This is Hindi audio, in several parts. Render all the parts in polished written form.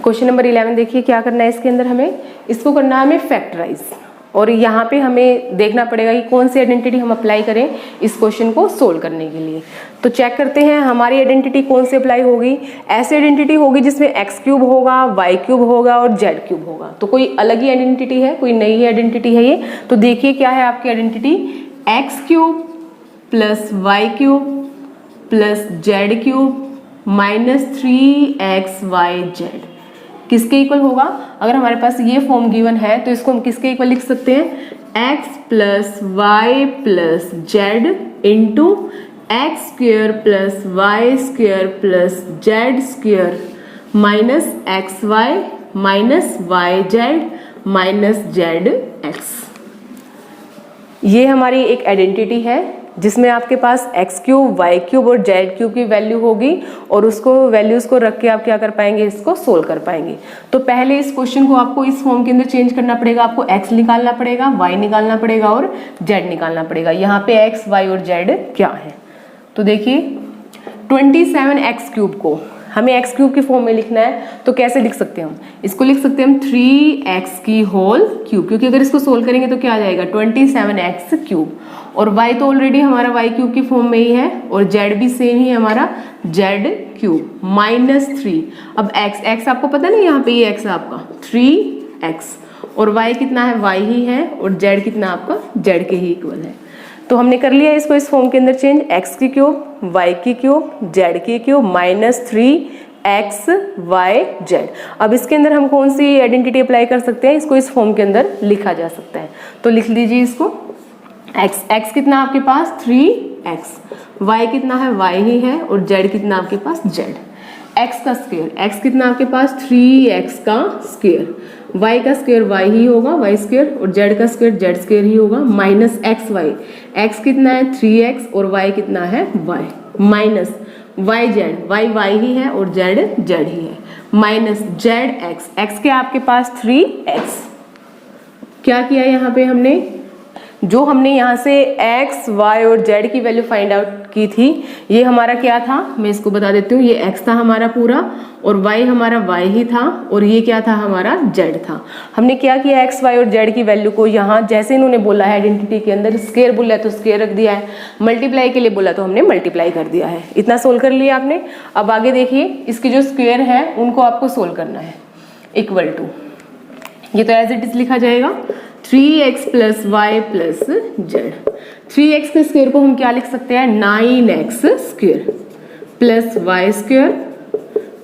क्वेश्चन नंबर 11 देखिए क्या करना है इसके अंदर, हमें इसको करना है हमें फैक्टराइज, और यहाँ पे हमें देखना पड़ेगा कि कौन सी आइडेंटिटी हम अप्लाई करें इस क्वेश्चन को सोल्व करने के लिए। तो चेक करते हैं हमारी आइडेंटिटी कौन सी अप्लाई होगी। ऐसी आइडेंटिटी होगी जिसमें x क्यूब होगा, y क्यूब होगा और z क्यूब होगा। तो कोई अलग ही आइडेंटिटी है, कोई नई आइडेंटिटी है ये। तो देखिए क्या है आपकी identity, x cube plus y cube plus z cube minus 3xyz किसके इक्वल होगा। अगर हमारे पास ये फॉर्म गिवन है तो इसको हम किसके इक्वल लिख सकते हैं, x plus Y plus z into x square plus y square plus z square minus x Y minus Y Z minus z x. ये हमारी एक आइडेंटिटी है जिसमें आपके पास x क्यूब, y क्यूब और z क्यूब की वैल्यू होगी, और उसको वैल्यूज को रख के आप क्या कर पाएंगे, इसको सोल्व कर पाएंगे। तो पहले इस क्वेश्चन को आपको इस फॉर्म के अंदर चेंज करना पड़ेगा। आपको x निकालना पड़ेगा, y निकालना पड़ेगा और z निकालना पड़ेगा। यहाँ पे x, y और z क्या है। तो देखिए 27x क्यूब को हमें x क्यूब की फॉर्म में लिखना है, तो कैसे लिख सकते हैं हम इसको, लिख सकते हैं हम 3x की होल क्यूब, क्योंकि अगर इसको सोल्व करेंगे तो क्या आ जाएगा 27x क्यूब, और y तो ऑलरेडी हमारा y क्यूब की फॉर्म में ही है, और z भी सेम ही है हमारा z क्यूब माइनस 3। अब x आपको पता है ना, यहाँ पे ये x है आपका 3x, और y कितना है, y ही है, और z कितना आपका z के ही इक्वल है। तो हमने कर लिया इसको इस फॉर्म के अंदर चेंज, x की क्यूब, y की क्यूब, z की cube minus 3x y z। अब इसके अंदर हम कौन सी आइडेंटिटी अप्लाई कर सकते हैं, इसको इस फॉर्म के अंदर लिखा जा सकता है। तो लिख लीजिए इसको, x कितना आपके पास 3x, y कितना है y ही है, और z कितना आपके पास z। x का स्क्वायर, x कितना आपके पास 3x का स्क्वायर, y का स्क्वायर y ही होगा y स्क्वायर, और z का स्क्वायर z स्क्वायर ही होगा माइनस xy। x कितना है 3x और y कितना है y माइनस y ही है और z ही है माइनस zx, x के आपके पास 3x। क्या किया यहाँ पे हमने, जो हमने यहाँ से x, y और z की वैल्यू फाइंड आउट की थी, ये हमारा क्या था, मैं इसको बता देती हूँ। ये x था हमारा पूरा, और y हमारा y ही था, और ये क्या था हमारा z था। हमने क्या किया, x, y और z की वैल्यू को यहाँ जैसे इन्होंने बोला है आइडेंटिटी के अंदर, स्क्वायर बोला है तो स्क्वायर रख दिया है, मल्टीप्लाई के लिए बोला तो हमने मल्टीप्लाई कर दिया है। इतना सोल्व कर लिया आपने। अब आगे देखिए, इसके जो स्क्वायर है उनको आपको सोल्व करना है। इक्वल टू, ये तो एज इट इज लिखा जाएगा 3x plus Y plus Z. 3x के स्क्वायर को हम क्या लिख सकते हैं, 9x square plus Y square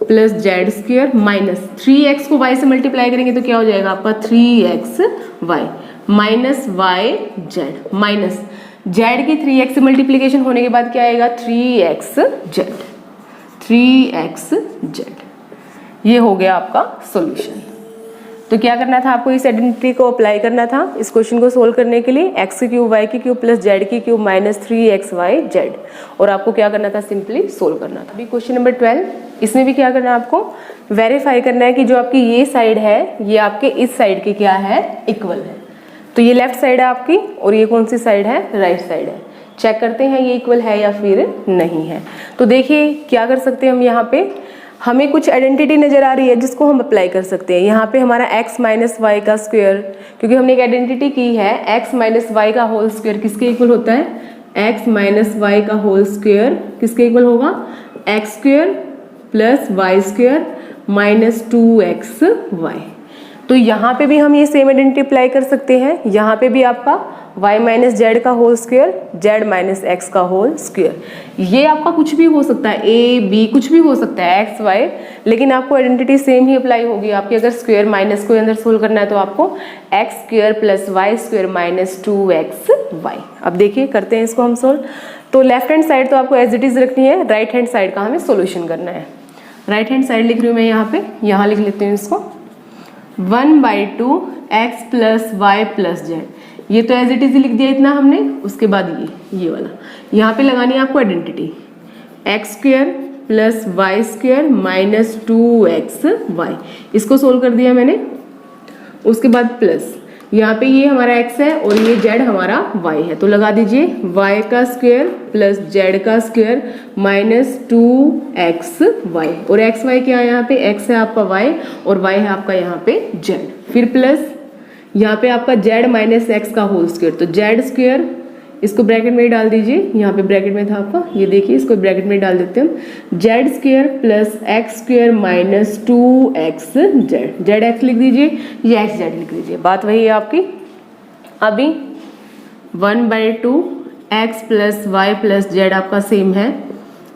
plus Z square minus 3x को y से मल्टीप्लाई करेंगे तो क्या हो जाएगा आपका 3xy minus Y Z minus z की 3x से मल्टीप्लीकेशन होने के बाद क्या आएगा 3xz। ये हो गया आपका सॉल्यूशन। तो क्या करना था आपको, इस आइडेंटिटी को अप्लाई करना था इस क्वेश्चन को सोल्व करने के लिए, x की क्यूब y की क्यूब प्लस z की क्यूब माइनस 3xyz, और आपको क्या करना था, सिंपली सोल्व करना था। अभी क्वेश्चन नंबर 12, इसमें भी क्या करना है आपको, वेरीफाई करना है कि जो आपकी ये साइड है ये आपके इस साइड के क्या है, इक्वल है। तो ये लेफ्ट साइड है आपकी, और ये कौन सी साइड है, राइट साइड है। चेक करते हैं ये इक्वल है या फिर नहीं है। तो देखिए क्या कर सकते हैं हम, यहाँ पे हमें कुछ आइडेंटिटी नजर आ रही है जिसको हम अप्लाई कर सकते हैं। यहाँ पे हमारा x माइनस वाई का स्क्वायर, क्योंकि हमने एक आइडेंटिटी की है x माइनस वाई का होल स्क्वायर किसके इक्वल होता है, x माइनस वाई का होल स्क्वायर किसके इक्वल होगा, x square plus Y square minus 2xy। तो यहाँ पे भी हम ये सेम आइडेंटिटी अप्लाई कर सकते हैं। यहाँ पे भी आपका y माइनस जेड का whole square, z minus x का होल स्क्वायर, ये आपका कुछ भी हो सकता है, a b कुछ भी हो सकता है x y, लेकिन आपको आइडेंटिटी सेम ही अप्लाई होगी आपकी। अगर स्क्वायर माइनस को अंदर सोल्व करना है तो आपको x square plus Y square minus 2xy। अब देखिए करते हैं इसको हम सोल्व। तो लेफ्ट हैंड साइड तो आपको एज इट इज रखनी है, राइट हैंड साइड का हमें सोल्यूशन करना है। राइट हैंड साइड लिख रही हूँ मैं यहाँ पे, यहाँ लिख लेती हूँ इसको 1/2 x plus Y plus z. ये तो एज इट इज लिख दिया इतना हमने। उसके बाद ये वाला यहाँ पे लगानी है आपको identity, x square plus Y square minus 2xy। इसको सोल्व कर दिया मैंने। उसके बाद प्लस यहाँ पे ये हमारा x है और ये z हमारा y है, तो लगा दीजिए y का स्क्वायर प्लस z का स्क्वायर माइनस 2xy, और xy क्या है, यहाँ पे x है आपका y और y है आपका यहाँ पे z, फिर प्लस यहाँ पे आपका z माइनस x का होल स्क्वायर, तो z स्क्वायर इसको ब्रैकेट में ही डाल दीजिए, यहाँ पे ब्रैकेट में था आपका, ये देखिए इसको ब्रैकेट में डाल देते हैं हम, Z square plus x square minus 2x Z x लिख दीजिए, ये एक्स जेड लिख दीजिए, बात वही है आपकी। अभी 1/2 x plus Y plus z आपका सेम है।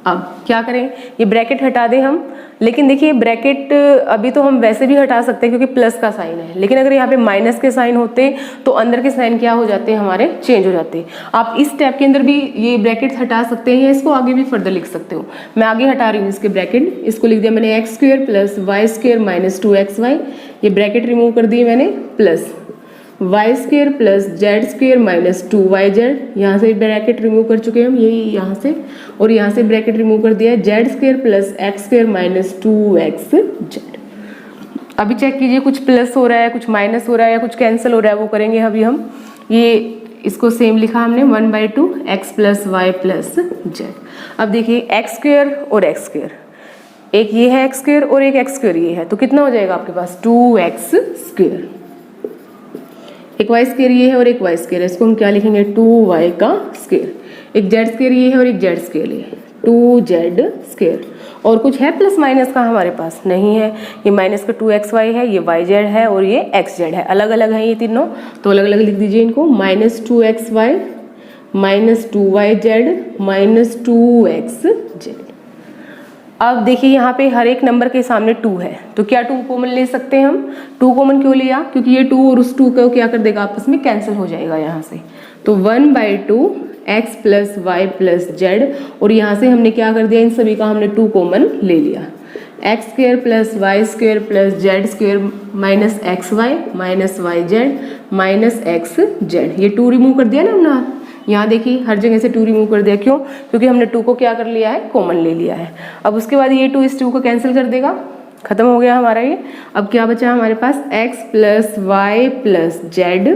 अब क्या करें, ये ब्रैकेट हटा दें हम, लेकिन देखिए ब्रैकेट अभी तो हम वैसे भी हटा सकते हैं क्योंकि प्लस का साइन है, लेकिन अगर यहाँ पे माइनस के साइन होते तो अंदर के साइन क्या हो जाते हैं, हमारे चेंज हो जाते हैं। आप इस स्टेप के अंदर भी ये ब्रैकेट हटा सकते हैं या इसको आगे भी फर्दर लिख सकते हो। मैं आगे हटा रही हूँ इसके ब्रैकेट, इसको लिख दिया मैंने x square plus Y square minus 2xy, ये ब्रैकेट रिमूव कर दिए मैंने, plus Y square plus Z square minus 2yz, यहाँ से ब्रैकेट रिमूव कर चुके हैं हम, यही यहाँ से, और यहाँ से ब्रैकेट रिमूव कर दिया है Z square plus x square minus 2xz। अभी चेक कीजिए कुछ प्लस हो रहा है, कुछ माइनस हो रहा है या कुछ कैंसिल हो रहा है, वो करेंगे अभी हम। ये इसको सेम लिखा हमने 1/2 x plus Y plus z. अब देखिए एक्स स्क्वायर और एक्स स्क्वायर, एक ये है एक्स स्क्वायर और एक एक्स स्क्वायर ये है, तो कितना हो जाएगा आपके पास 2x स्क्वायर, एक वाई स्क्वायर ये है और एक वाई स्क्वायर है, इसको हम क्या लिखेंगे 2y का स्क्वायर, एक जेड स्क्वायर ये है और एक जेड स्क्वायर ये 2z स्क्वायर, और कुछ है प्लस माइनस का हमारे पास नहीं है, ये माइनस का 2xy है, ये yz है और ये xz है, अलग अलग है ये तीनों, तो अलग अलग लिख दीजिए इनको, minus 2xy minus 2yz minus 2xz। अब देखिए यहाँ पे हर एक नंबर के सामने 2 है, तो क्या 2 कॉमन ले सकते हैं हम। 2 कॉमन क्यों लिया, क्योंकि ये 2 और उस 2 को क्या कर देगा, आपस में कैंसिल हो जाएगा यहाँ से, तो 1/2 x plus Y plus z, और यहाँ से हमने क्या कर दिया, इन सभी का हमने 2 कॉमन ले लिया, x square plus Y square plus Z square minus x Y minus Y Z minus x z, ये 2 रिमूव कर दिया ना हमने, यहाँ देखिए हर जगह से 2 रिमूव कर दिया, क्यों, क्योंकि हमने 2 को क्या कर लिया है, कॉमन ले लिया है। अब उसके बाद ये 2 इस 2 को कैंसिल कर देगा, खत्म हो गया हमारा ये। अब क्या बचा हमारे पास, X plus Y plus Z,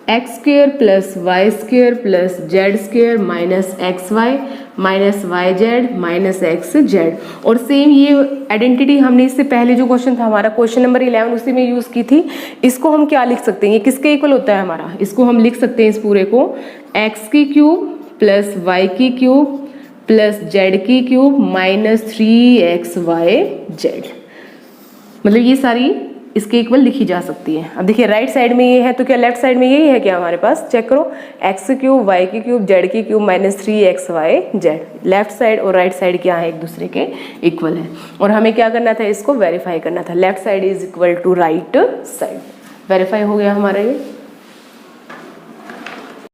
x square plus Y square plus Z square minus x Y minus Y Z minus x Z, और सेम ये आइडेंटिटी हमने इससे पहले जो क्वेश्चन था हमारा क्वेश्चन नंबर 11 उसी में यूज़ की थी। इसको हम क्या लिख सकते हैं, ये किसके इक्वल होता है हमारा, इसको हम लिख सकते हैं इस पूरे को एक्स की क्यूब प्लस वाई की क्यूब प्लस जेड की क्यूब माइनस 3xy जेड, मतलब ये सारी इसके इक्वल लिखी जा सकती है। अब देखिए राइट साइड में ये है, तो क्या लेफ्ट साइड में यही है क्या हमारे पास, चेक करो, एक्स की क्यूब वाई की क्यूब जेड की cube minus 3xy Z, left side और राइट साइड क्या है, एक दूसरे के इक्वल है, और हमें क्या करना था, इसको वेरीफाई करना था, left side is equal to right side, verify हो गया हमारा ये।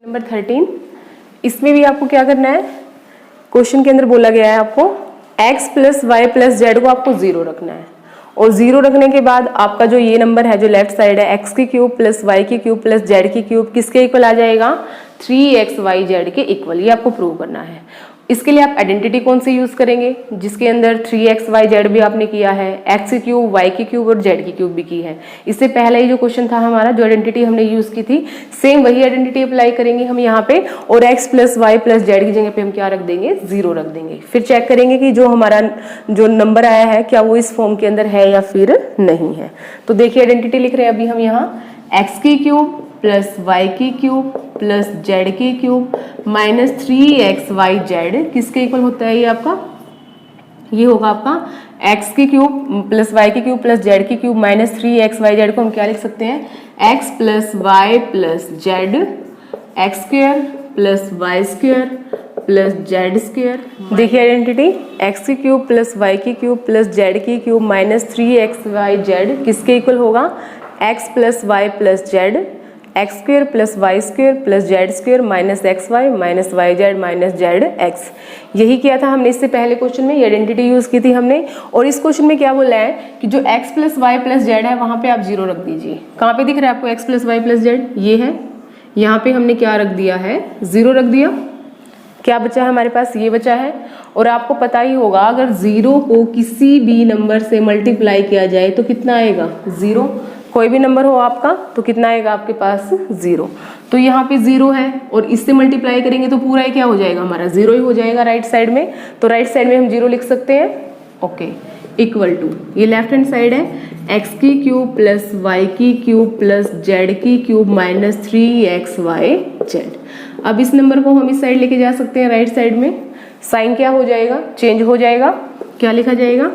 नंबर 13, इसमें भी आपको क्या करना है, क्वेश्चन के अंदर बोला गया है आपको x plus Y plus z को आपको 0 रखना है, और 0 रखने के बाद आपका जो ये नंबर है जो लेफ्ट साइड है x की क्यूब प्लस वाई की क्यूब प्लस जेड की क्यूब किसके इक्वल आ जाएगा, 3xy के इक्वल, ये आपको प्रूव करना है। इसके लिए आप आइडेंटिटी कौन सी यूज करेंगे, जिसके अंदर 3xy भी आपने किया है, x की क्यूब वाई की क्यूब और जेड की क्यूब भी की है। इससे पहले ही जो क्वेश्चन था हमारा, जो आइडेंटिटी हमने यूज की थी, सेम वही आइडेंटिटी अप्लाई करेंगे हम यहाँ पे, और x plus Y plus z की जगह पे हम क्या रख देंगे, 0 रख देंगे। फिर चेक करेंगे कि जो हमारा जो नंबर आया है क्या वो इस फॉर्म के अंदर है या फिर नहीं है। तो देखिए आइडेंटिटी लिख रहे हैं अभी हम यहाँ, एक्स की क्यूब प्लस वाई की क्यूब प्लस जेड की क्यूब माइनस 3xy जेड किसके इक्वल होता है, ये आपका, ये होगा आपका एक्स की क्यूब प्लस वाई की क्यूब प्लस जेड की क्यूब माइनस 3xy जेड को हम क्या लिख सकते हैं, x plus Y plus Z x square plus Y square plus Z square. देखिए आइडेंटिटी, एक्स की क्यूब प्लस वाई की क्यूब प्लस जेड की क्यूब माइनस 3xy जेड किसके इक्वल होगा, x plus Y plus Z x square plus Y square plus Z square minus x Y minus Y Z minus z x. यही किया था हमने इससे पहले क्वेश्चन में, ये आइडेंटिटी यूज की थी हमने। और इस क्वेश्चन में क्या बोला है कि जो x plus Y plus z है वहां पे आप 0 रख दीजिए। कहाँ पे दिख रहा है आपको x plus Y plus z, ये है, यहाँ पे हमने क्या रख दिया है, 0 रख दिया। क्या बचा है हमारे पास, ये बचा है। और आपको पता ही होगा अगर 0 को किसी भी नंबर से मल्टीप्लाई किया जाए तो कितना आएगा, 0। कोई भी नंबर हो आपका तो कितना आएगा आपके पास 0। तो यहाँ पे 0 है और इससे मल्टीप्लाई करेंगे तो पूरा ही क्या हो जाएगा हमारा 0 ही हो जाएगा राइट साइड में। तो राइट साइड में हम 0 लिख सकते हैं। ओके, इक्वल टू ये लेफ्ट हैंड साइड है x की क्यूब प्लस y की क्यूब प्लस z की क्यूब माइनस 3xy z। अब इस नंबर को हम इस साइड लेके जा सकते हैं राइट साइड में। साइन क्या हो जाएगा, चेंज हो जाएगा। क्या लिखा जाएगा,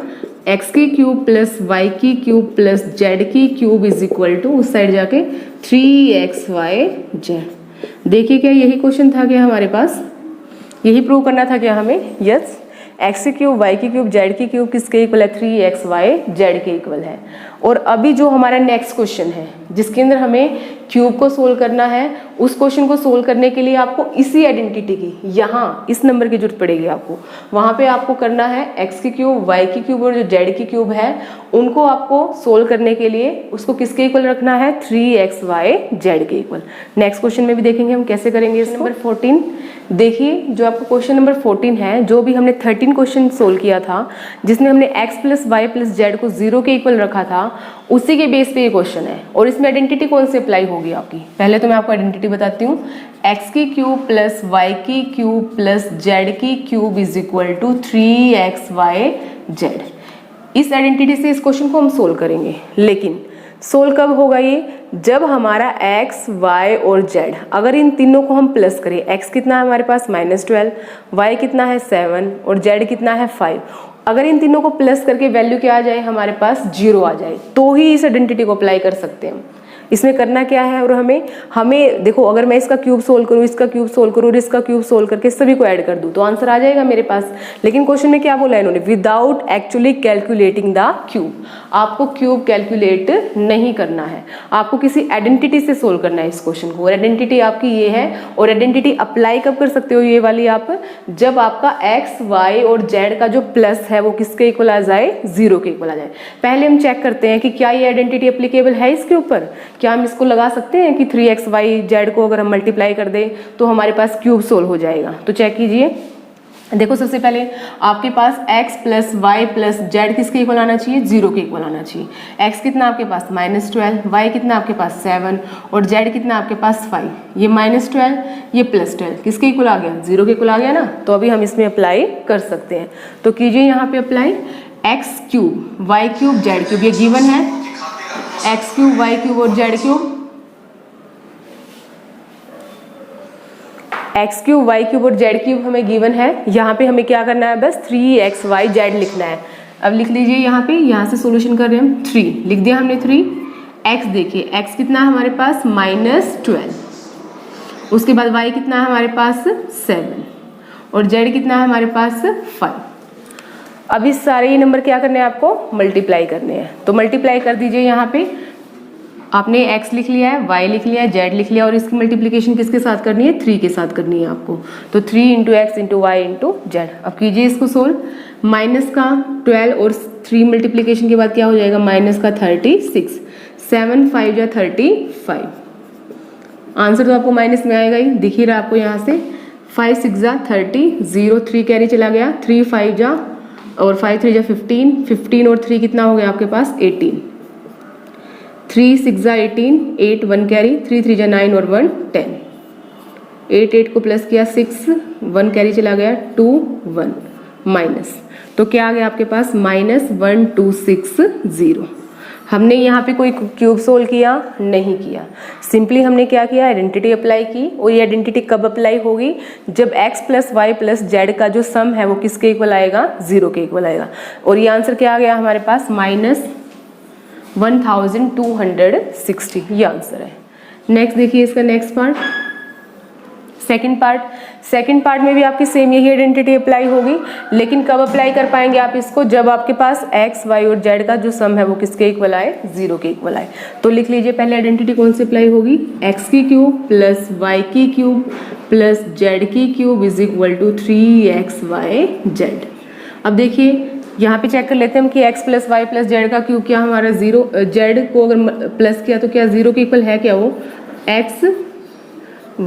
x की क्यूब प्लस y की क्यूब प्लस z की क्यूब इज इक्वल टू उस साइड जाके 3xy z। देखिए क्या यही क्वेश्चन था क्या हमारे पास, यही प्रूव करना था क्या हमें। यस, x की क्यूब y की क्यूब z की क्यूब किसके इक्वल है, 3xy z के इक्वल है। और अभी जो हमारा नेक्स्ट क्वेश्चन है जिसके अंदर हमें क्यूब को सोल्व करना है, उस क्वेश्चन को सोल्व करने के लिए आपको इसी आइडेंटिटी की, यहाँ इस नंबर की जरूरत पड़ेगी आपको। वहाँ पे आपको करना है x की क्यूब y की क्यूब और जो z की क्यूब है उनको आपको सोल्व करने के लिए उसको किसके इक्वल रखना है, 3xy z के इक्वल। नेक्स्ट क्वेश्चन में भी देखेंगे हम कैसे करेंगे। नंबर 14 देखिए, जो आपको क्वेश्चन नंबर 14 है, जो भी हमने 13 क्वेश्चन सोल्व किया था जिसमें हमने x plus Y plus z को 0 के इक्वल रखा था, उसी के बेस पे ये क्वेश्चन है। और इसमें आइडेंटिटी कौन सी अप्लाई होगी आपकी, पहले तो मैं आपको आइडेंटिटी बताती हूँ। x की क्यूब प्लस वाई की क्यूब प्लस जेड की cube is equal to 3xy z। इस आइडेंटिटी से इस क्वेश्चन को हम सोल्व करेंगे, लेकिन सोल्व कब होगा ये, जब हमारा x, y और z, अगर इन तीनों को हम प्लस करें, x कितना है हमारे पास -12, y कितना है 7 और z कितना है 5, अगर इन तीनों को प्लस करके वैल्यू क्या आ जाए हमारे पास 0 आ जाए, तो ही इस आइडेंटिटी को अप्लाई कर सकते हैं हम। इसमें करना क्या है, और हमें देखो, अगर मैं इसका क्यूब सोल्व करूँ, इसका क्यूब सोल्व करूँ और इसका क्यूब सोल्व करके सभी को ऐड कर दूँ तो आंसर आ जाएगा मेरे पास। लेकिन क्वेश्चन में क्या बोला है इन्होंने, without actually calculating the cube. आपको क्यूब कैलकुलेट नहीं करना है, आपको किसी आइडेंटिटी से सोल्व करना है इस क्वेश्चन को। और आइडेंटिटी आपकी ये है, और आइडेंटिटी अप्लाई कब कर सकते हो ये वाली आप, जब आपका एक्स, वाई और जेड का जो प्लस है वो किसके इक्वल आ जाए, 0 के इक्वल आ जाए। पहले हम चेक करते हैं कि क्या ये आइडेंटिटी एप्लीकेबल है इसके ऊपर, क्या हम इसको लगा सकते हैं कि 3xy z को अगर हम मल्टीप्लाई कर दें तो हमारे पास क्यूब सोल्व हो जाएगा। तो चेक कीजिए, देखो सबसे पहले आपके पास x plus Y plus z किसके इक्वल आना चाहिए, 0 के इक्वल आना चाहिए। x कितना आपके पास -12, y कितना आपके पास 7 और z कितना आपके पास 5। ये -12 ये +12 किसके इक्वल आ गया, 0 के इक्वल आ गया ना। तो अभी हम इसमें अप्लाई कर सकते हैं। तो कीजिए यहाँ पे apply, x cube y cube z cube, ये गिवन है, x क्यूब वाई क्यूब और z cube, x cube y cube और जेड क्यूब हमें गिवन है। यहाँ पे हमें क्या करना है, बस 3xy z लिखना है। अब लिख लीजिए यहाँ पे, यहाँ से सॉल्यूशन कर रहे हैं हम, 3 लिख दिया हमने 3। x देखिए, x कितना है हमारे पास -12, उसके बाद y कितना है हमारे पास 7 और z कितना है हमारे पास 5। अब इस सारे नंबर क्या करने हैं आपको, मल्टीप्लाई करने हैं। तो मल्टीप्लाई कर दीजिए। यहाँ पे आपने x लिख लिया है, y लिख लिया है, z लिख लिया, और इसकी मल्टीप्लिकेशन किसके साथ करनी है, 3 के साथ करनी है आपको। तो 3 × x × y × z। अब कीजिए इसको सोल्व, माइनस का 12 और 3 मल्टीप्लिकेशन के बाद क्या हो जाएगा, माइनस का 36, 7 5 जा 35। आंसर तो आपको माइनस में आएगा ही, दिख ही रहा आपको यहाँ से। 5 6 जा 30, 0 3 कैरी चला गया, 3 5 जा और 5 3 जा 15, 15 और 3 कितना हो गया आपके पास 18, 3 6 जा 18, 8 1 कैरी, 3 3 जा 9 और 1 10, 8 8 को प्लस किया 6, 1 कैरी चला गया 2 1 माइनस। तो क्या आ गया आपके पास, -1260। हमने यहाँ पे कोई क्यूब सोल्व किया नहीं किया, सिंपली हमने क्या किया, आइडेंटिटी अप्लाई की। और ये आइडेंटिटी कब अप्लाई होगी, जब x plus Y plus z का जो सम है वो किसके इक्वल आएगा, 0 के इक्वल आएगा। और ये आंसर क्या आ गया हमारे पास, -1260, ये आंसर है। नेक्स्ट देखिए इसका नेक्स्ट पार्ट, सेकंड पार्ट में भी आपकी सेम यही आइडेंटिटी अप्लाई होगी, लेकिन कब अप्लाई कर पाएंगे आप इसको, जब आपके पास x, y और z का जो सम है वो किसके इक्वल आए, 0 के इक्वल आए। तो लिख लीजिए पहले आइडेंटिटी कौन सी अप्लाई होगी, x की क्यूब प्लस y की क्यूब प्लस z की cube is equal to 3xy z। अब देखिए यहाँ पे चेक कर लेते हैं हम कि x plus Y plus z का क्यूब क्या हमारा 0, z को अगर प्लस किया तो क्या 0 के इक्वल है क्या वो, x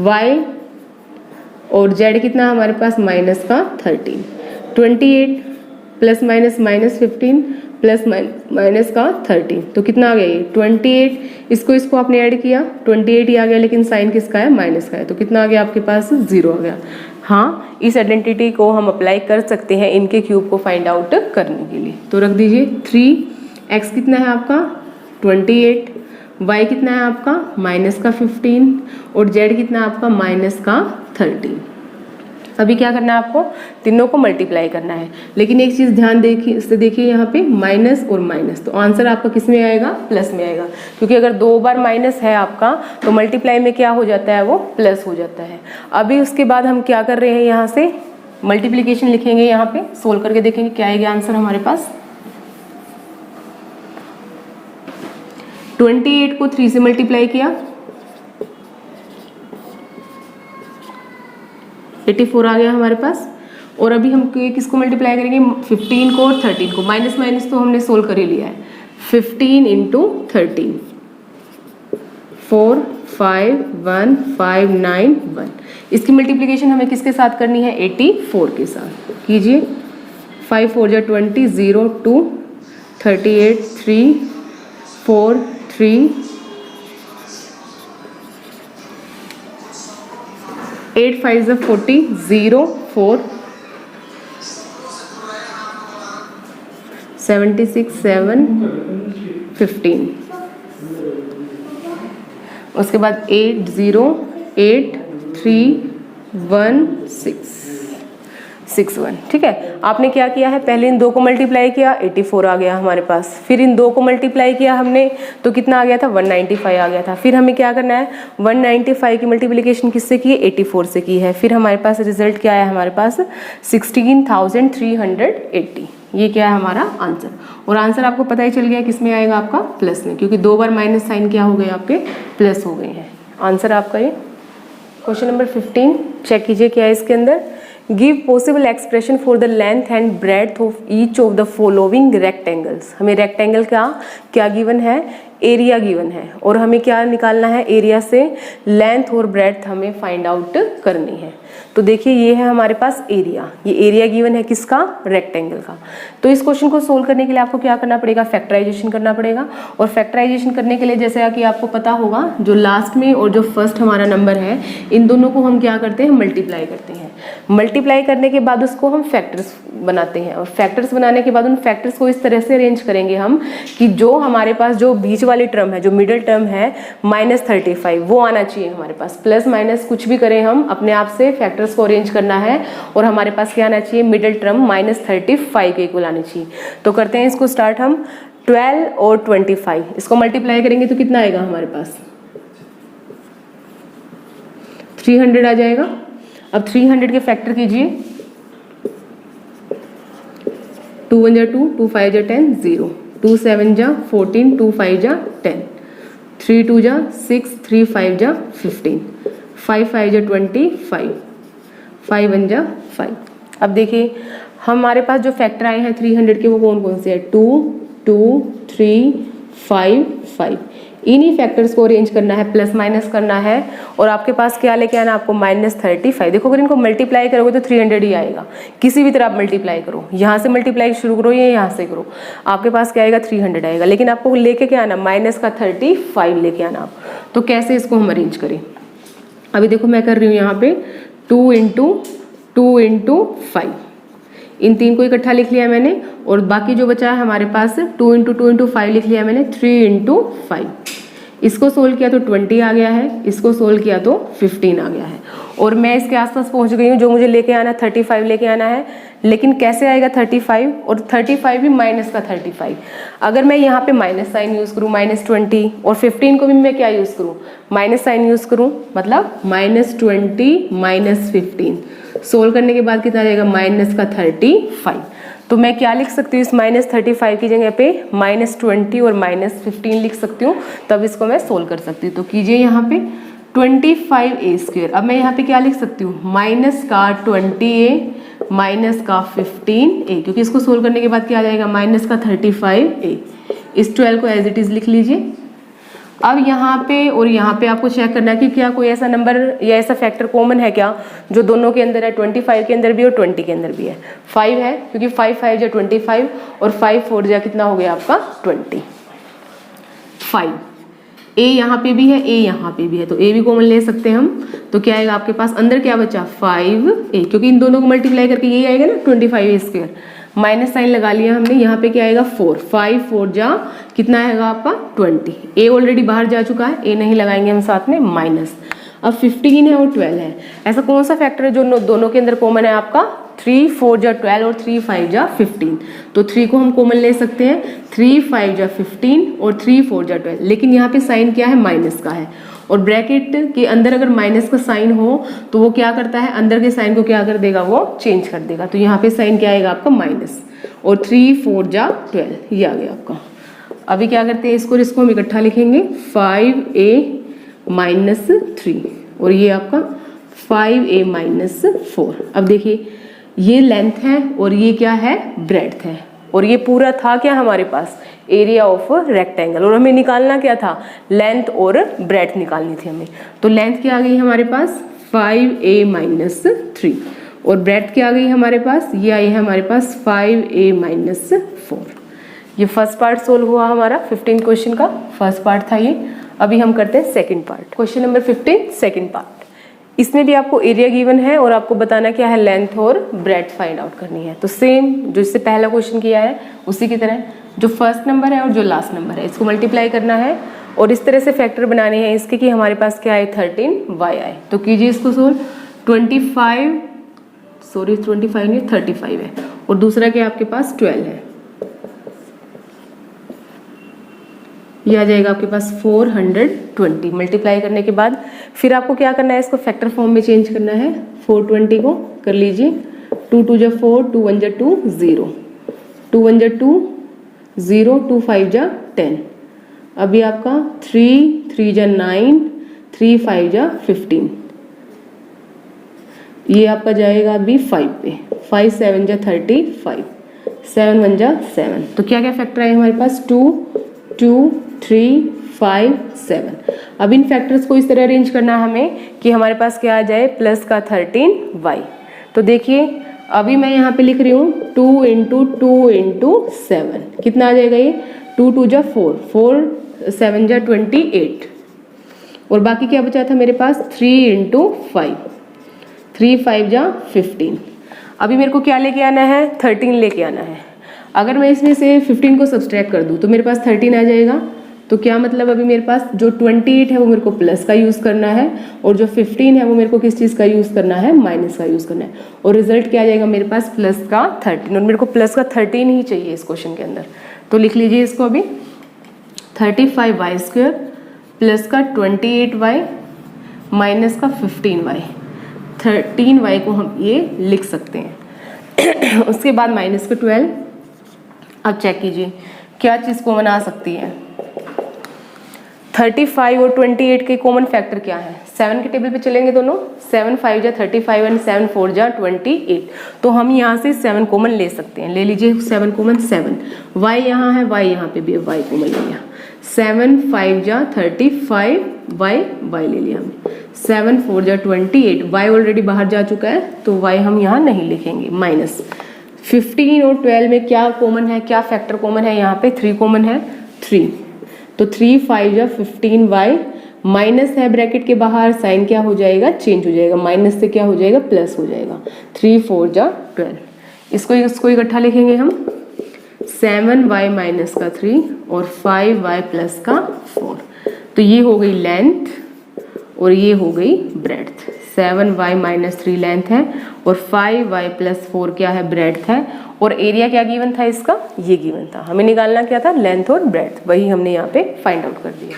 y और z कितना हमारे पास -13, 28 plus minus minus 15 plus minus का 30, तो कितना आ गया ये 28। इसको आपने ऐड किया 28 ही आ गया, लेकिन साइन किसका है, माइनस का है, तो कितना आ गया आपके पास 0 आ गया। हाँ, इस आइडेंटिटी को हम अप्लाई कर सकते हैं इनके क्यूब को फाइंड आउट करने के लिए। तो रख दीजिए 3x कितना है आपका 28, y कितना है आपका माइनस का 15 और z कितना है आपका माइनस का 13। अभी क्या करना है आपको, तीनों को मल्टीप्लाई करना है, लेकिन एक चीज़ ध्यान देखिए यहाँ पे माइनस और माइनस, तो आंसर आपका किस में आएगा, प्लस में आएगा, क्योंकि अगर 2 बार माइनस है आपका तो मल्टीप्लाई में क्या हो जाता है, वो प्लस हो जाता है। अभी उसके बाद हम क्या कर रहे हैं, यहाँ से मल्टीप्लीकेशन लिखेंगे, यहाँ पे सोल्व करके देखेंगे क्या आएगा आंसर हमारे पास। 28 को 3 से मल्टीप्लाई किया 84 आ गया हमारे पास, और अभी हम किसको मल्टीप्लाई करेंगे 15 को और 13 को, माइनस माइनस तो हमने सोल्व कर ही लिया है। 15 इंटू 13 4 5 1 5 9 1। इसकी मल्टीप्लिकेशन हमें किसके साथ करनी है, 84 के साथ कीजिए। 5 4 जा 20 0 2 38 3 4 3 8 5 जा 40 0 4 76 7 15। उसके बाद 8 0 8 3 1 6 6 1। ठीक है, आपने क्या किया है, पहले इन 2 को मल्टीप्लाई किया 84 आ गया हमारे पास, फिर इन 2 को मल्टीप्लाई किया हमने तो कितना आ गया था 195 आ गया था। फिर हमें क्या करना है, 195 की मल्टीप्लिकेशन किससे की है, 84 से की है। फिर हमारे पास रिजल्ट क्या है, हमारे पास 16,380। ये क्या है हमारा आंसर, और आंसर आपको पता ही चल गया किस में आएगा, आपका प्लस में, क्योंकि 2 बार माइनस साइन क्या हो गए आपके, प्लस हो गए हैं। आंसर आपका ये। क्वेश्चन नंबर 15 चेक कीजिए क्या है इसके अंदर। Give possible expression for the length and breadth of each of the following rectangles. हमें रेक्टेंगल का क्या गिवन है, एरिया गिवन है, और हमें क्या निकालना है, एरिया से लेंथ और ब्रेड्थ हमें फाइंड आउट करनी है। तो देखिए ये है हमारे पास एरिया, ये एरिया गिवन है किसका, रेक्टेंगल का। तो इस क्वेश्चन को सोल्व करने के लिए आपको क्या करना पड़ेगा, फैक्टराइजेशन करना पड़ेगा। और फैक्टराइजेशन करने के लिए जैसे कि आपको पता होगा, जो लास्ट में और जो फर्स्ट हमारा नंबर है, इन दोनों को हम क्या करते हैं, मल्टीप्लाई करते हैं। मल्टीप्लाई करने के बाद उसको हम फैक्टर्स बनाते हैं, और फैक्टर्स बनाने के बाद उन फैक्टर्स को इस तरह से अरेंज करेंगे हम कि जो हमारे पास जो बीच वाली टर्म है, जो मिडिल टर्म है -35, वो आना चाहिए हमारे पास। प्लस माइनस कुछ भी करें हम, अपने आप से फैक्टर्स को अरेंज करना है, और हमारे पास क्या आना चाहिए, मिडिल टर्म -35 के इक्वल आनी चाहिए। तो करते हैं इसको स्टार्ट हम। 12 और 25 इसको मल्टीप्लाई करेंगे तो कितना आएगा हमारे पास, 300 आ जाएगा। अब 300 के फैक्टर कीजिए, 2 1 जा 2 2 5 जा 10 0 2 7 जा 14 2 5 जा 10 3 2 जा 6 3 5 जा 15 5 5 जा 25 5 1 जा 5। अब देखिए हमारे पास जो फैक्टर आए हैं 300 के, वो कौन कौन से हैं, 2 2 3 5 5। इन्हीं फैक्टर्स को अरेंज करना है, प्लस माइनस करना है, और आपके पास क्या लेके आना, आपको -35। देखो अगर इनको मल्टीप्लाई करोगे तो 300 ही आएगा, किसी भी तरह आप मल्टीप्लाई करो, यहाँ से मल्टीप्लाई शुरू करो या यहाँ से करो, आपके पास क्या आएगा 300 आएगा। लेकिन आपको लेके क्या आना, -35 लेके आना आप। तो कैसे इसको हम अरेंज करें, अभी देखो मैं कर रही हूँ यहाँ पे 2 × 5, इन 3 को इकट्ठा लिख लिया मैंने, और बाकी जो बचा है हमारे पास 2 × 2 × 5 लिख लिया मैंने, 3 × 5। इसको सोल्व किया तो 20 आ गया है, इसको सोल्व किया तो 15 आ गया है, और मैं इसके आसपास पहुंच गई हूँ। जो मुझे लेके आना 35 लेके आना है, लेकिन कैसे आएगा 35, और 35 भी माइनस का 35। अगर मैं यहाँ पे माइनस साइन यूज़ करूँ -20, और 15 को भी मैं क्या यूज़ करूँ, माइनस साइन यूज़ करूँ, मतलब -20 -15। सोल्व करने के बाद कितना आ जाएगा, माइनस का 35। तो मैं क्या लिख सकती हूँ, इस -35 की जगह पे -20 और -15 लिख सकती हूँ, तब इसको मैं सोल्व कर सकती हूँ। तो कीजिए यहाँ पे 25a²। अब मैं यहाँ पे क्या लिख सकती हूँ, माइनस का 20a माइनस का 15a, क्योंकि इसको सोल्व करने के बाद क्या आ जाएगा, माइनस का 35a। इस 12 को एज इट इज़ लिख लीजिए। अब यहाँ पे और यहाँ पे आपको चेक करना है कि क्या कोई ऐसा नंबर या ऐसा फैक्टर कॉमन है क्या जो दोनों के अंदर है, 25 के अंदर भी और 20 के अंदर भी है। 5 है, क्योंकि 5 5 जा 25 और 5 4 जा कितना हो गया आपका 25। ए यहाँ पे भी है, ए यहाँ पे भी है, तो ए भी कॉमन ले सकते हैं हम। तो क्या आएगा आपके पास अंदर क्या बचा 5a, क्योंकि इन दोनों को मल्टीप्लाई करके यही आएगा ना 25a²। माइनस साइन लगा लिया हमने, यहाँ पे क्या आएगा 4, 5 4 जा कितना आएगा आपका 20। ए ऑलरेडी बाहर जा चुका है, ए नहीं लगाएंगे हम साथ में, माइनस। अब 15 है और 12 है। ऐसा कौन सा फैक्टर है जो दोनों के अंदर कॉमन है आपका 3 4 जा 12 और 3 5 जा 15। तो 3 को हम कॉमन ले सकते हैं, 3 5 जा 15 और 3 4 जा 12। लेकिन यहाँ पे साइन क्या है, माइनस का है, और ब्रैकेट के अंदर अगर माइनस का साइन हो तो वो क्या करता है, अंदर के साइन को क्या कर देगा, वो चेंज कर देगा। तो यहाँ पे साइन क्या आएगा आपका माइनस, और 3 4 जा 12 ये आ गया आपका। अभी क्या करते हैं, इसको हम इकट्ठा लिखेंगे, 5a माइनस 3 और ये आपका 5a माइनस 4। अब देखिए ये लेंथ है और ये क्या है, ब्रेड्थ है, और ये पूरा था क्या हमारे पास, एरिया ऑफ रेक्टेंगल, और हमें निकालना क्या था, लेंथ और ब्रेड्थ निकालनी थी हमें। तो लेंथ क्या आ गई हमारे पास 5a माइनस 3 और ब्रेड्थ क्या आ गई हमारे पास, ये आई है हमारे पास 5a माइनस 4। ये फर्स्ट पार्ट सोल्व हुआ हमारा 15 क्वेश्चन का, फर्स्ट पार्ट था ये। अभी हम करते हैं second part, question number 15 second part. इसमें भी आपको एरिया गिवन है और आपको बताना क्या है, लेंथ और ब्रेड्थ फाइंड आउट करनी है। तो सेम जो इससे पहला क्वेश्चन किया है उसी की तरह, जो फर्स्ट नंबर है और जो लास्ट नंबर है इसको मल्टीप्लाई करना है और इस तरह से फैक्टर बनाने हैं इसके कि हमारे पास क्या है 13y आए। तो कीजिए इसको सोल्व। 25 नहीं 35 है और दूसरा क्या आपके पास 12 है, ये आ जाएगा आपके पास 420। मल्टीप्लाई करने के बाद फिर आपको क्या करना है, इसको फैक्टर फॉर्म में चेंज करना है। 420 को कर लीजिए, 2 2 जा 4, 2 1 जा 2, 0, 2 1 जा 2, 0, 2 5 जा 10। अभी आपका 3 3 जा 9, 3 5 जा 15, ये आपका जाएगा अभी 5 पे, 5 7 जा 35, 7 1 जा 7। तो क्या क्या फैक्टर है हमारे पास 2 2 3 5 7। अब इन फैक्टर्स को इस तरह अरेंज करना है हमें कि हमारे पास क्या आ जाए प्लस का 13y। तो देखिए अभी मैं यहाँ पे लिख रही हूँ 2 इंटू 2 इंटू 7, कितना आ जाएगा ये 2 2 जा 4, 4 7 जा 28 और बाकी क्या बचा था मेरे पास 3 इंटू 5, 3 5 जा 15। अभी मेरे को क्या लेके आना है 13 लेके आना है। अगर मैं इसमें से 15 को सब्सट्रैक्ट कर दूँ तो मेरे पास 13 आ जाएगा। तो क्या मतलब अभी मेरे पास जो 28 है वो मेरे को प्लस का यूज़ करना है और जो 15 है वो मेरे को किस चीज़ का यूज़ करना है, माइनस का यूज़ करना है। और रिजल्ट क्या आ जाएगा मेरे पास प्लस का 13, और मेरे को प्लस का 13 ही चाहिए इस क्वेश्चन के अंदर। तो लिख लीजिए इसको अभी 35y² प्लस का 28y माइनस का 15y, 13y को हम ये लिख सकते हैं। उसके बाद माइनस का 12। अब चेक कीजिए क्या चीज़ कॉमन आ सकती है। 35 और 28 के कॉमन फैक्टर क्या है, 7 के टेबल पे चलेंगे दोनों, 7 5 जा 35 एंड 7 4 जा 28। तो हम यहाँ से 7 कॉमन ले सकते हैं, ले लीजिए 7 कॉमन। 7 y यहाँ है, y यहाँ पे भी है, y कॉमन ले लिया। 7 5 जा 35 y ले लिया हमने। 7 4 जा 28, y ऑलरेडी बाहर जा चुका है तो y हम यहाँ नहीं लिखेंगे। माइनस 15 और 12 में क्या कॉमन है, क्या फैक्टर कॉमन है, यहाँ पे 3 कॉमन है, 3। तो 3 5 जा 15y माइनस है ब्रैकेट के बाहर, साइन क्या हो जाएगा, चेंज हो जाएगा, माइनस से क्या हो जाएगा, प्लस हो जाएगा। 3 4 जा 12। इसको इकट्ठा लिखेंगे हम, 7y माइनस का 3 और 5y प्लस का 4। तो ये हो गई लेंथ और ये हो गई ब्रेड्थ। 7y माइनस 3 लेंथ है और 5y प्लस 4 क्या है, ब्रेड्थ है। और एरिया क्या गिवन था इसका, ये गिवन था। हमें निकालना क्या था, लेंथ और ब्रेड्थ, वही हमने यहाँ पे फाइंड आउट कर दिया।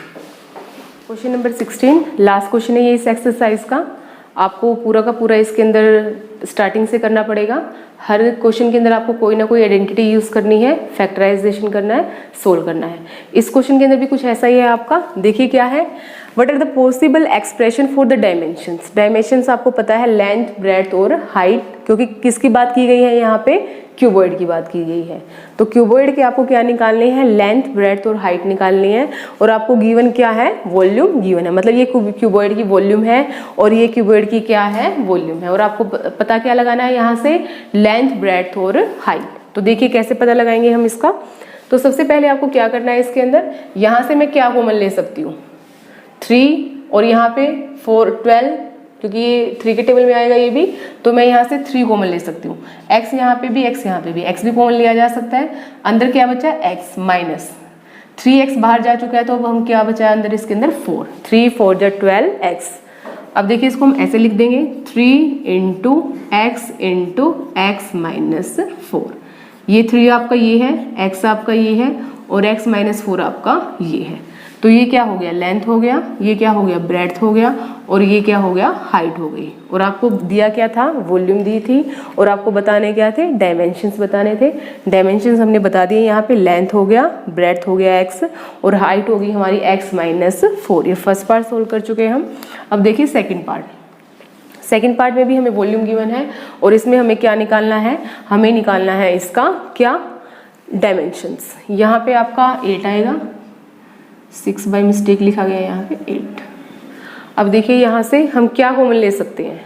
क्वेश्चन नंबर 16 लास्ट क्वेश्चन है ये इस एक्सरसाइज का। आपको पूरा का पूरा इसके अंदर स्टार्टिंग से करना पड़ेगा। हर क्वेश्चन के अंदर आपको कोई ना कोई आइडेंटिटी यूज़ करनी है, फैक्टराइजेशन करना है, सोल्व करना है। इस क्वेश्चन के अंदर भी कुछ ऐसा ही है आपका। देखिए क्या है, what are the possible expression for the dimensions. Dimensions आपको पता है लेंथ, ब्रेड्थ और हाइट, क्योंकि किसकी बात की गई है यहाँ पे, क्यूबॉइड की बात की गई है। तो क्यूबॉइड के आपको क्या निकालने हैं, लेंथ, ब्रेड्थ और हाइट निकालनी है। और आपको गिवन क्या है, वॉल्यूम गिवन है, मतलब ये क्यूबॉइड की वॉल्यूम है और ये क्यूबॉइड की क्या है, वॉल्यूम है। और आपको पता क्या लगाना है यहाँ से, लेंथ, ब्रेड्थ और हाइट। तो देखिए कैसे पता लगाएंगे हम इसका। तो सबसे पहले आपको क्या करना है, इसके अंदर यहाँ से मैं क्या कॉमन ले सकती हूँ, 3 और यहाँ पे 4, 12, क्योंकि ये 3 के टेबल में आएगा ये भी, तो मैं यहाँ से 3 कॉमन ले सकती हूँ। x यहाँ पे भी, x यहाँ पे भी, x भी कॉमन लिया जा सकता है। अंदर क्या बचा, x माइनस 3x बाहर जा चुका है, तो अब हम क्या बचा है अंदर, इसके अंदर 4, 3 4 जा 12x। अब देखिए इसको हम ऐसे लिख देंगे, 3 इंटू x माइनस 4। ये 3 आपका ये है, x आपका ये है और x माइनस 4 आपका ये है। तो ये क्या हो गया, लेंथ हो गया, ये क्या हो गया, ब्रेड्थ हो गया और ये क्या हो गया, हाइट हो गई। और आपको दिया क्या था, वॉल्यूम दी थी और आपको बताने क्या थे, डायमेंशंस बताने थे। डायमेंशंस हमने बता दिए यहाँ पे, लेंथ हो गया, ब्रेड्थ हो गया x और हाइट हो गई हमारी x माइनस 4। ये फर्स्ट पार्ट सोल्व कर चुके हैं हम। अब देखिए सेकेंड पार्ट। सेकेंड पार्ट में भी हमें वॉल्यूम गिवन है और इसमें हमें क्या निकालना है, हमें निकालना है इसका क्या, डायमेंशंस। यहाँ पे आपका 8 आएगा, 6 बाई मिस्टेक लिखा गया है यहाँ पे 8। अब देखिए यहाँ से हम क्या कॉमन ले सकते हैं,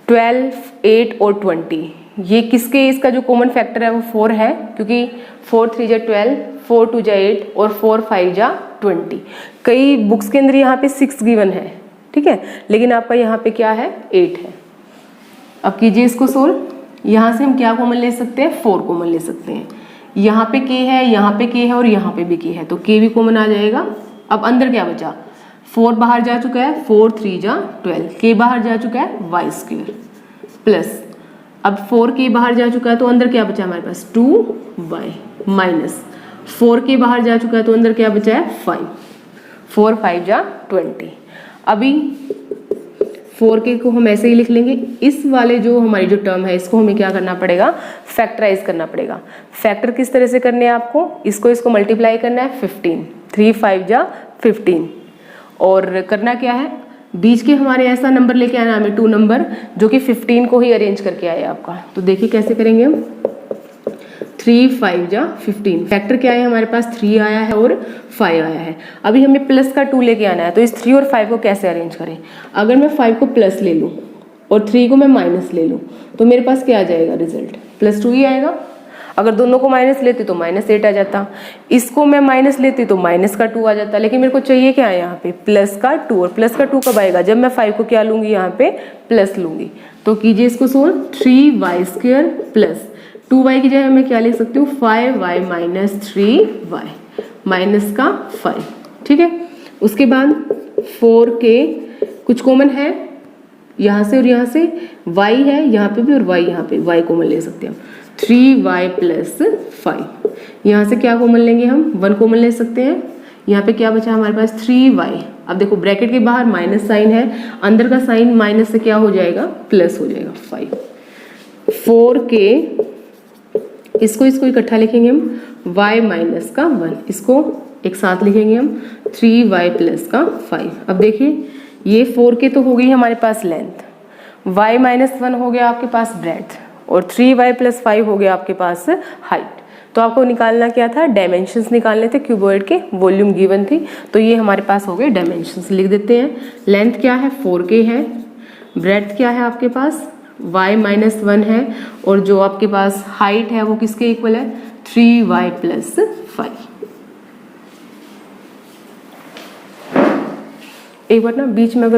12, 8 और 20। ये किसके, इसका जो कॉमन फैक्टर है वो 4 है, क्योंकि 4 3 जा 12, 4 2 जा 8 और 4 5 जा 20। कई बुक्स के अंदर यहाँ पे 6 गिवन है, ठीक है, लेकिन आपका यहाँ पे क्या है, 8 है। अब कीजिए इसको सोल्व। यहाँ से हम क्या कॉमन ले सकते हैं, 4 कॉमन ले सकते हैं। यहाँ पे k है, यहाँ पे k है और यहाँ पे भी k है, तो k भी कॉमन आ जाएगा। अब अंदर क्या बचा, 4 बाहर जा चुका है, 4 3 जा 12, k बाहर जा चुका है y स्क्वायर प्लस, अब 4k बाहर जा चुका है तो अंदर क्या बचा हमारे पास, 2y माइनस 4k बाहर जा चुका है तो अंदर क्या बचा है, 5, 4 5 जा 20। अभी 4k को हम ऐसे ही लिख लेंगे। इस वाले जो हमारी जो टर्म है इसको हमें क्या करना पड़ेगा, फैक्टराइज करना पड़ेगा। फैक्टर किस तरह से करने हैं आपको, इसको मल्टीप्लाई करना है 15, 3 5 जा 15 और करना क्या है, बीच के हमारे ऐसा नंबर लेके आना हमें 2 नंबर जो कि 15 को ही अरेंज करके आए आपका। तो देखिए कैसे करेंगे हम, 3 5 जा 15, फैक्टर क्या है हमारे पास, 3 आया है और 5 आया है। अभी हमें प्लस का 2 लेके आना है, तो इस 3 और 5 को कैसे अरेंज करें। अगर मैं 5 को प्लस ले लूँ और 3 को मैं माइनस ले लूँ तो मेरे पास क्या आ जाएगा, रिजल्ट +2 ही आएगा। अगर दोनों को माइनस लेती तो -8 आ जाता, इसको मैं माइनस लेती तो माइनस का 2 आ जाता, लेकिन मेरे को चाहिए क्या है यहाँ पे, प्लस का 2। और प्लस का 2 कब आएगा, जब मैं 5 को क्या लूँगी, यहाँ पे प्लस लूँगी। तो कीजिए इसको solve, 3y square plus 2y की जगह मैं क्या लिख सकती हूँ, 5y माइनस 3y माइनस का 5, ठीक है। उसके बाद 4k कुछ कॉमन है यहाँ से और यहाँ से, y है यहाँ पे भी और y यहाँ पे, y कॉमन ले सकते हैं हम, 3y प्लस 5। यहाँ से क्या कॉमन लेंगे हम, 1 कॉमन ले सकते हैं। यहाँ पे क्या बचा हमारे पास, 3y। अब देखो ब्रैकेट के बाहर माइनस साइन है, अंदर का साइन माइनस से क्या हो जाएगा, प्लस हो जाएगा 5। 4k इसको इकट्ठा लिखेंगे हम, y माइनस का 1, इसको एक साथ लिखेंगे हम, 3y प्लस का 5। अब देखिए ये 4k तो हो गई हमारे पास लेंथ, y माइनस 1 हो गया आपके पास ब्रेड्थ और 3y प्लस 5 हो गया आपके पास हाइट। तो आपको निकालना क्या था, डायमेंशंस निकालने थे, क्यूबॉइड के वॉल्यूम गिवन थी, तो ये हमारे पास हो गए डायमेंशंस। लिख देते हैं, लेंथ क्या है 4k है, ब्रेड्थ क्या है आपके पास y माइनस 1 है और जो आपके पास हाइट है वो किसके इक्वल है, 3y प्लस 5। एक बार ना बीच में अगर